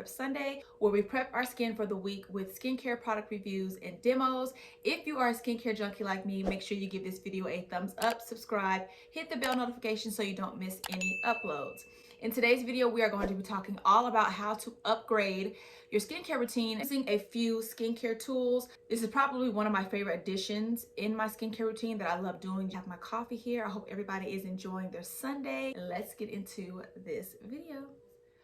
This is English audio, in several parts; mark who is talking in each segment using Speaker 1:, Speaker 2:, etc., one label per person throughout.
Speaker 1: Prep Sunday, where we prep our skin for the week with skincare product reviews and demos. If you are a skincare junkie like me, make sure you give this video a thumbs up, subscribe, hit the bell notification so you don't miss any uploads. In today's video, we are going to be talking all about how to upgrade your skincare routine using a few skincare tools. This is probably one of my favorite additions in my skincare routine that I love doing. I have my coffee here. I hope everybody is enjoying their Sunday. Let's get into this video.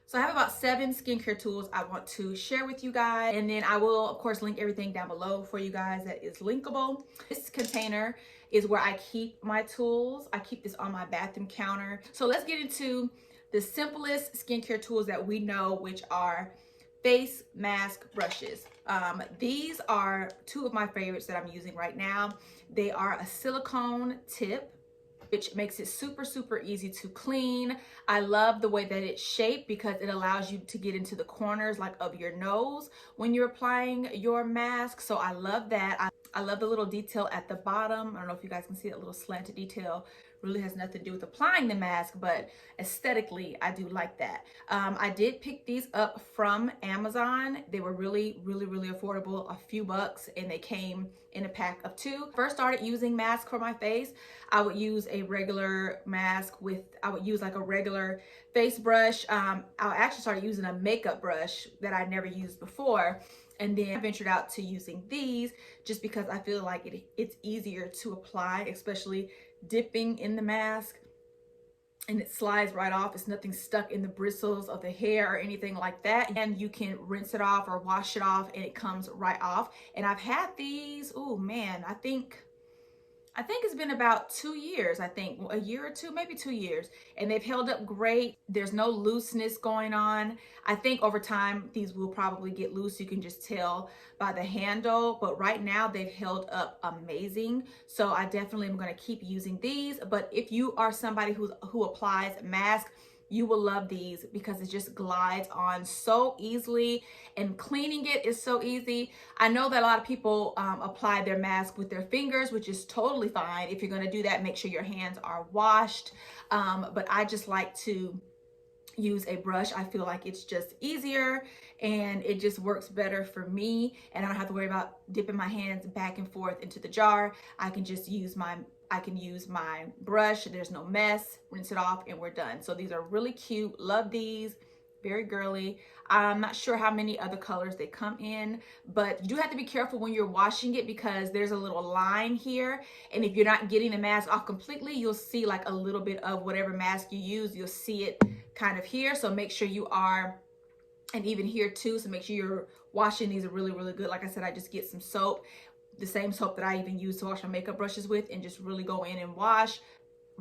Speaker 1: So I have about 7 skincare tools I want to share with you guys, and then I will of course link everything down below for you guys that is linkable. This container is where I keep my tools. I keep this on my bathroom counter. So let's get into the simplest skincare tools that we know, which are face mask brushes. These are 2 of my favorites that I'm using right now. They are a silicone tip, which makes it super easy to clean. I love the way that it's shaped because it allows you to get into the corners like of your nose when you're applying your mask. So I love that. I love the little detail at the bottom. I don't know if you guys can see that little slanted detail. Really has nothing to do with applying the mask, but aesthetically I do like that. I did pick these up from Amazon. They were really affordable, a few bucks, and they came in a pack of 2. First started using masks for my face, I would use a regular mask I would use like a regular face brush. I actually started using a makeup brush that I never used before, and then I ventured out to using these just because I feel like it's easier to apply, especially dipping in the mask, and it slides right off. It's nothing stuck in the bristles of the hair or anything like that, and you can rinse it off or wash it off and it comes right off. And I've had these, oh man, I think it's been about 2 years, I think a year or 2, maybe 2 years, and they've held up great. There's no looseness going on. I think over time these will probably get loose. You can just tell by the handle, but right now they've held up amazing. So I definitely am going to keep using these. But if you are somebody who applies mask, you will love these because it just glides on so easily, and cleaning it is so easy. I know that a lot of people apply their mask with their fingers, which is totally fine. If you're going to do that, make sure your hands are washed. But I just like to use a brush. I feel like it's just easier and it just works better for me, and I don't have to worry about dipping my hands back and forth into the jar. I can just use my brush. There's no mess. Rinse it off and we're done. So these are really cute. Love these. Very girly. I'm not sure how many other colors they come in, but you do have to be careful when you're washing it because there's a little line here, and if you're not getting the mask off completely, you'll see like a little bit of whatever mask you use. You'll see it kind of here, so make sure you are, and even here too, so make sure you're washing these really good. Like I said, I just get some soap, the same soap that I even use to wash my makeup brushes with, and just really go in and wash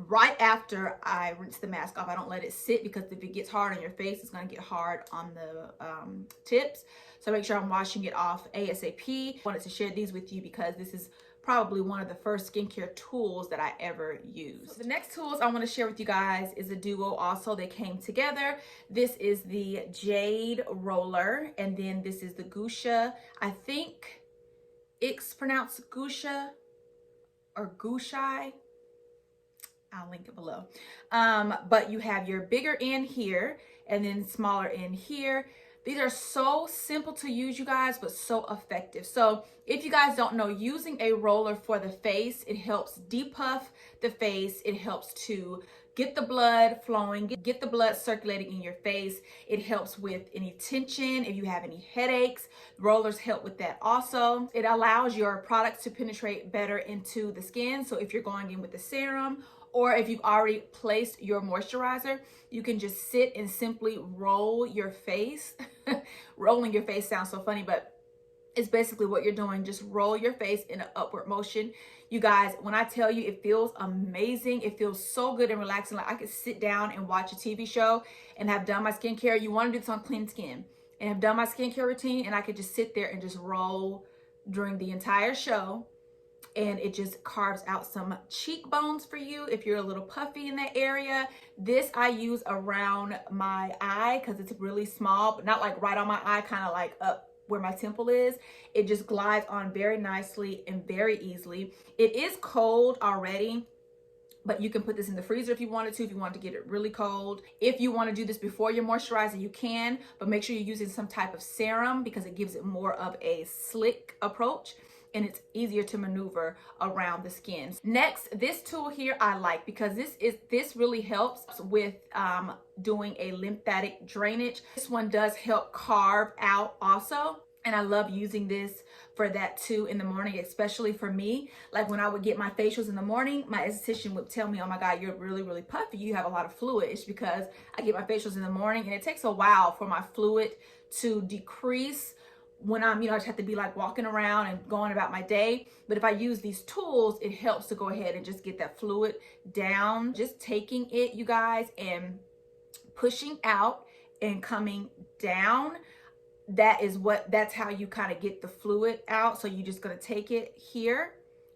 Speaker 1: right after I rinse the mask off. I don't let it sit because if it gets hard on your face, it's going to get hard on the tips. So make sure I'm washing it off ASAP. I wanted to share these with you because this is probably one of the first skincare tools that I ever used. So the next tools I want to share with you guys is a duo also. They came together. This is the Jade Roller, and then this is the Gusha. I think it's pronounced Gusha or Gushai. I'll link it below. But you have your bigger end here and then smaller end here. These are so simple to use, you guys, but so effective. So if you guys don't know, using a roller for the face, it helps depuff the face. It helps to get the blood flowing, get the blood circulating in your face. It helps with any tension. If you have any headaches, rollers help with that also. It allows your products to penetrate better into the skin. So if you're going in with the serum, or if you've already placed your moisturizer, you can just sit and simply roll your face. Rolling your face sounds so funny, but it's basically what you're doing. Just roll your face in an upward motion. You guys, when I tell you, it feels amazing. It feels so good and relaxing. Like I could sit down and watch a TV show and have done my skincare. You want to do this on clean skin and have done my skincare routine, and I could just sit there and just roll during the entire show. And it just carves out some cheekbones for you if you're a little puffy in that area. This I use around my eye because it's really small, but not like right on my eye, kind of like up where my temple is. It just glides on very nicely and very easily. It is cold already, But you can put this in the freezer if you wanted to, if you want to get it really cold. If you want to do this before your moisturizer, you can, but make sure you're using some type of serum because it gives it more of a slick approach and it's easier to maneuver around the skin. Next, this tool here I like because this really helps with doing a lymphatic drainage. This one does help carve out also. And I love using this for that too in the morning, especially for me. Like when I would get my facials in the morning, my esthetician would tell me, oh my God, you're really, really puffy. You have a lot of fluid. It's because I get my facials in the morning and it takes a while for my fluid to decrease when I'm, I just have to be like walking around and going about my day. But if I use these tools, it helps to go ahead and just get that fluid down. Just taking it, you guys, and pushing out and coming down. That's how you kind of get the fluid out. So you're just going to take it here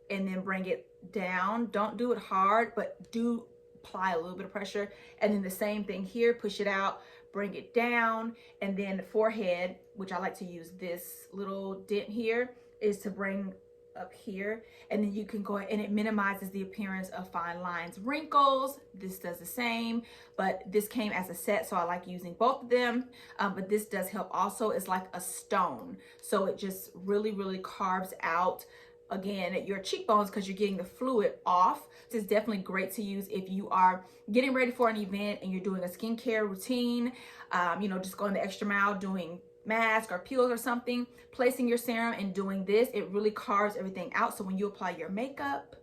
Speaker 1: and then bring it down. Don't do it hard, but do apply a little bit of pressure. And then the same thing here, push it out, bring it down. And then the forehead, which I like to use this little dent here, is to bring up here, and then you can go ahead and it minimizes the appearance of fine lines, wrinkles. This does the same, but this came as a set, so I like using both of them. But this does help also. It's like a stone, so it just really, really carves out again your cheekbones because you're getting the fluid off. This is definitely great to use if you are getting ready for an event and you're doing a skincare routine, just going the extra mile, doing mask or peels or something, placing your serum and doing this, it really carves everything out. So when you apply your makeup,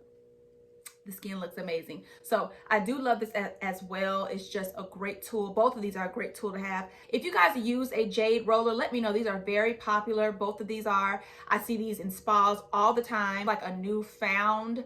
Speaker 1: the skin looks amazing. So I do love this as well. It's just a great tool. Both of these are a great tool to have. If you guys use a jade roller, let me know. These are very popular. Both of these are. I see these in spas all the time, like a newfound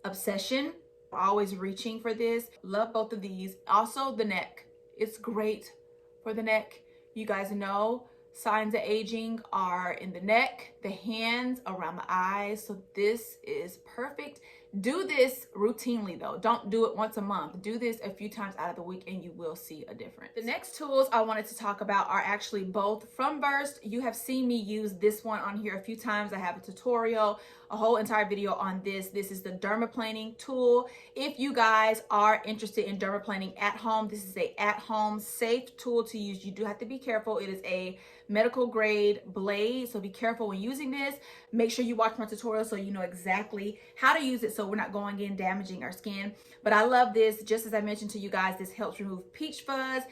Speaker 1: obsession. Always reaching for this. Love both of these. Also the neck. It's great for the neck. You guys know signs of aging are in the neck, the hands, around the eyes. So this is perfect. Do this routinely though. Don't do it once a month. Do this a few times out of the week and you will see a difference. The next tools I wanted to talk about are actually both from Burst. You have seen me use this one on here a few times. I have a tutorial, a whole entire video on this. This is the Dermaplaning tool. If you guys are interested in dermaplaning at home, this is a at-home safe tool to use. You do have to be careful. It is a medical grade blade, so be careful when using this. Make sure you watch my tutorial so you know exactly how to use it so we're not going in damaging our skin. But I love this. Just as I mentioned to you guys, this helps remove peach fuzz,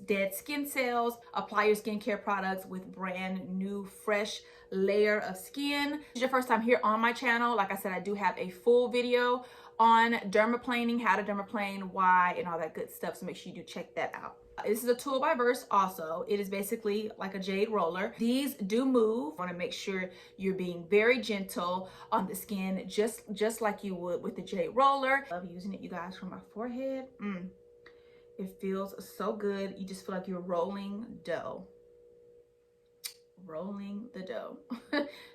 Speaker 1: dead skin cells. Apply your skincare products with brand new fresh layer of skin. If this is your first time here on my channel, like I said, I do have a full video on dermaplaning, how to dermaplane, why, and all that good stuff, so make sure you do check that out. This is a tool by Burst also. It is basically like a jade roller. These do move. I want to make sure you're being very gentle on the skin, just like you would with the jade roller. I love using it, you guys, from my forehead. It feels so good. You just feel like you're rolling dough. Rolling the dough.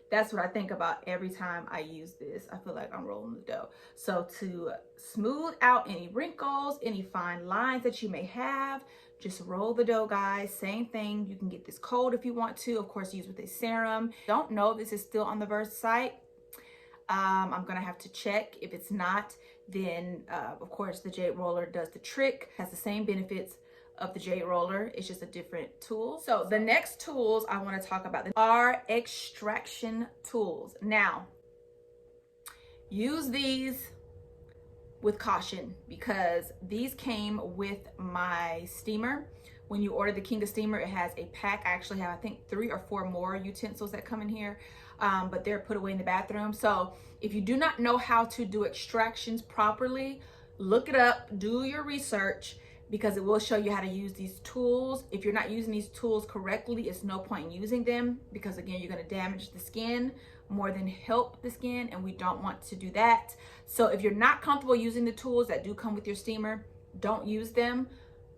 Speaker 1: That's what I think about every time I use this. I feel like I'm rolling the dough. So to smooth out any wrinkles, any fine lines that you may have, just roll the dough, guys. Same thing. You can get this cold if you want to. Of course, use with a serum. Don't know if this is still on the Burst site. I'm gonna have to check. If it's not, then of course the jade roller does the trick. Has the same benefits of the jade roller. It's just a different tool. So the next tools I want to talk about are extraction tools. Now, use these with caution because these came with my steamer. When you order the King of Steamer, it has a pack. I actually have, I think, 3 or 4 more utensils that come in here, but they're put away in the bathroom. So if you do not know how to do extractions properly, look it up, do your research, because it will show you how to use these tools. If you're not using these tools correctly, it's no point in using them because again, you're gonna damage the skin more than help the skin, and we don't want to do that. So if you're not comfortable using the tools that do come with your steamer, don't use them,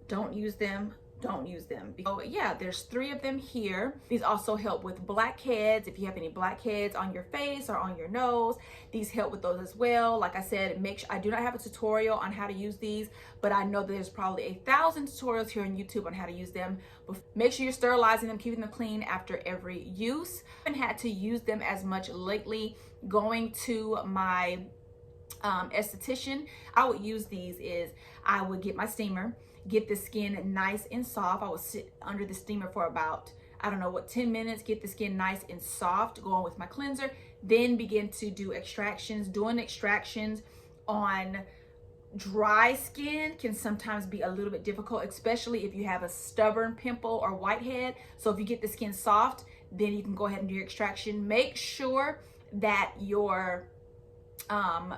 Speaker 1: don't use them, don't use them. Oh yeah, there's 3 of them here. These also help with blackheads. If you have any blackheads on your face or on your nose, these help with those as well. Like I said, make sure I do not have a tutorial on how to use these, but I know there's probably 1,000 tutorials here on YouTube on how to use them. But make sure you're sterilizing them, keeping them clean after every use. I haven't had to use them as much lately. Going to my esthetician, I would use these is I would get my steamer, get the skin nice and soft. I would sit under the steamer for about, I don't know what, 10 minutes, get the skin nice and soft, go on with my cleanser, then begin to do extractions. Doing extractions on dry skin can sometimes be a little bit difficult, especially if you have a stubborn pimple or whitehead. So if you get the skin soft, then you can go ahead and do your extraction. Make sure that your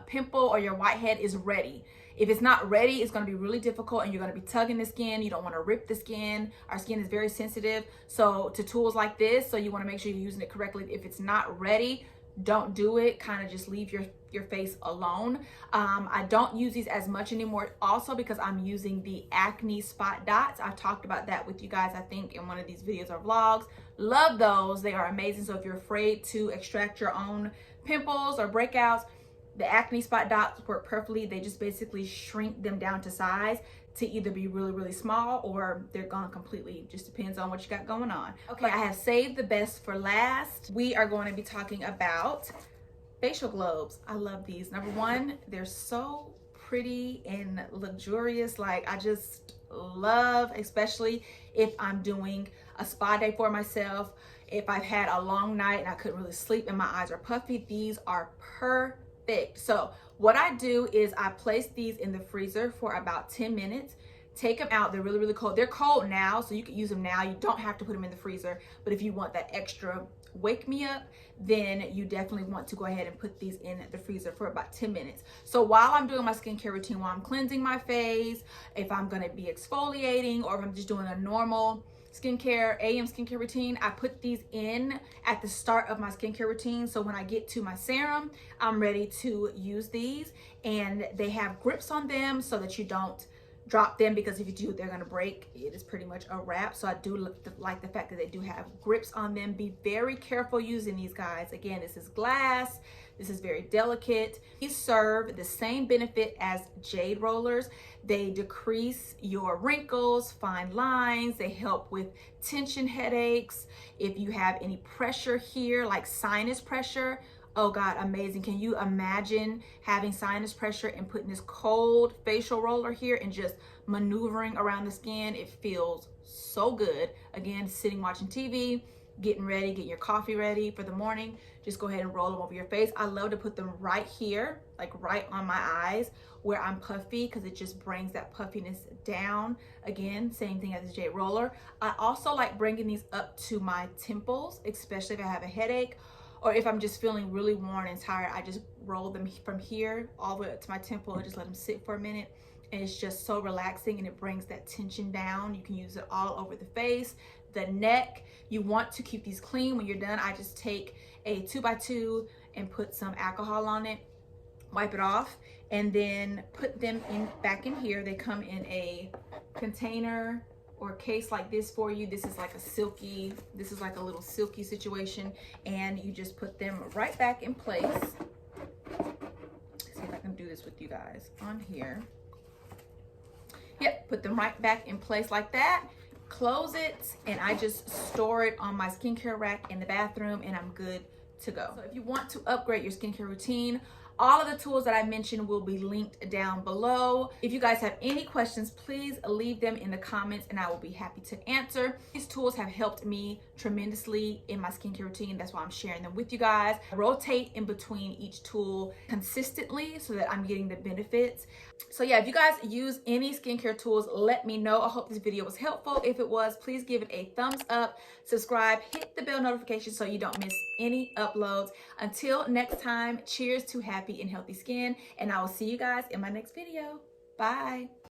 Speaker 1: pimple or your whitehead is ready. If it's not ready, it's going to be really difficult and you're going to be tugging the skin. You don't want to rip the skin. Our skin is very sensitive to tools like this, so you want to make sure you're using it correctly. If it's not ready, don't do it. Kind of just leave your face alone. I don't use these as much anymore also because I'm using the acne spot dots. I talked about that with you guys, I think, in one of these videos or vlogs. Love those. They are amazing. So if you're afraid to extract your own pimples or breakouts, the acne spot dots work perfectly. They just basically shrink them down to size to either be really, really small or they're gone completely. Just depends on what you got going on. Okay, I have saved the best for last. We are going to be talking about facial globes. I love these. Number one, they're so pretty and luxurious. Like, I just love, especially if I'm doing a spa day for myself. If I've had a long night and I couldn't really sleep and my eyes are puffy, these are perfect. So what I do is I place these in the freezer for about 10 minutes, take them out. They're really, really cold. They're cold now, so you can use them now. You don't have to put them in the freezer, but if you want that extra wake me up, then you definitely want to go ahead and put these in the freezer for about 10 minutes. So while I'm doing my skincare routine, while I'm cleansing my face, if I'm gonna be exfoliating, or if I'm just doing a normal skincare, AM skincare routine, I put these in at the start of my skincare routine. So when I get to my serum, I'm ready to use these, and they have grips on them so that you don't drop them, because if you do, they're gonna break. It is pretty much a wrap. So I do like the fact that they do have grips on them. Be very careful using these, guys. Again, this is glass. This is very delicate. These serve the same benefit as jade rollers. They decrease your wrinkles, fine lines. They help with tension headaches. If you have any pressure here, like sinus pressure, oh God, amazing. Can you imagine having sinus pressure and putting this cold facial roller here and just maneuvering around the skin? It feels so good. Again, sitting watching TV, getting ready, getting your coffee ready for the morning, just go ahead and roll them over your face. I love to put them right here, like right on my eyes where I'm puffy, because it just brings that puffiness down. Again, same thing as the jade roller. I also like bringing these up to my temples, especially if I have a headache, or if I'm just feeling really worn and tired. I just roll them from here all the way up to my temple and just let them sit for a minute. And it's just so relaxing, and it brings that tension down. You can use it all over the face, the neck. You want to keep these clean. When you're done, I just take a 2x2 and put some alcohol on it, wipe it off, and then put them back in here. They come in a container or case like this for you. This is like a little silky situation, and you just put them right back in place. Let's see if I can do this with you guys on here. Yep, put them right back in place like that. Close it, and I just store it on my skincare rack in the bathroom, and I'm good to go. So if you want to upgrade your skincare routine, all of the tools that I mentioned will be linked down below. If you guys have any questions, please leave them in the comments and I will be happy to answer. These tools have helped me tremendously in my skincare routine. That's why I'm sharing them with you guys. I rotate in between each tool consistently so that I'm getting the benefits. So yeah, if you guys use any skincare tools, let me know. I hope this video was helpful. If it was, please give it a thumbs up, subscribe, hit the bell notification so you don't miss any uploads. Until next time, cheers to happy and healthy skin, and I will see you guys in my next video. Bye.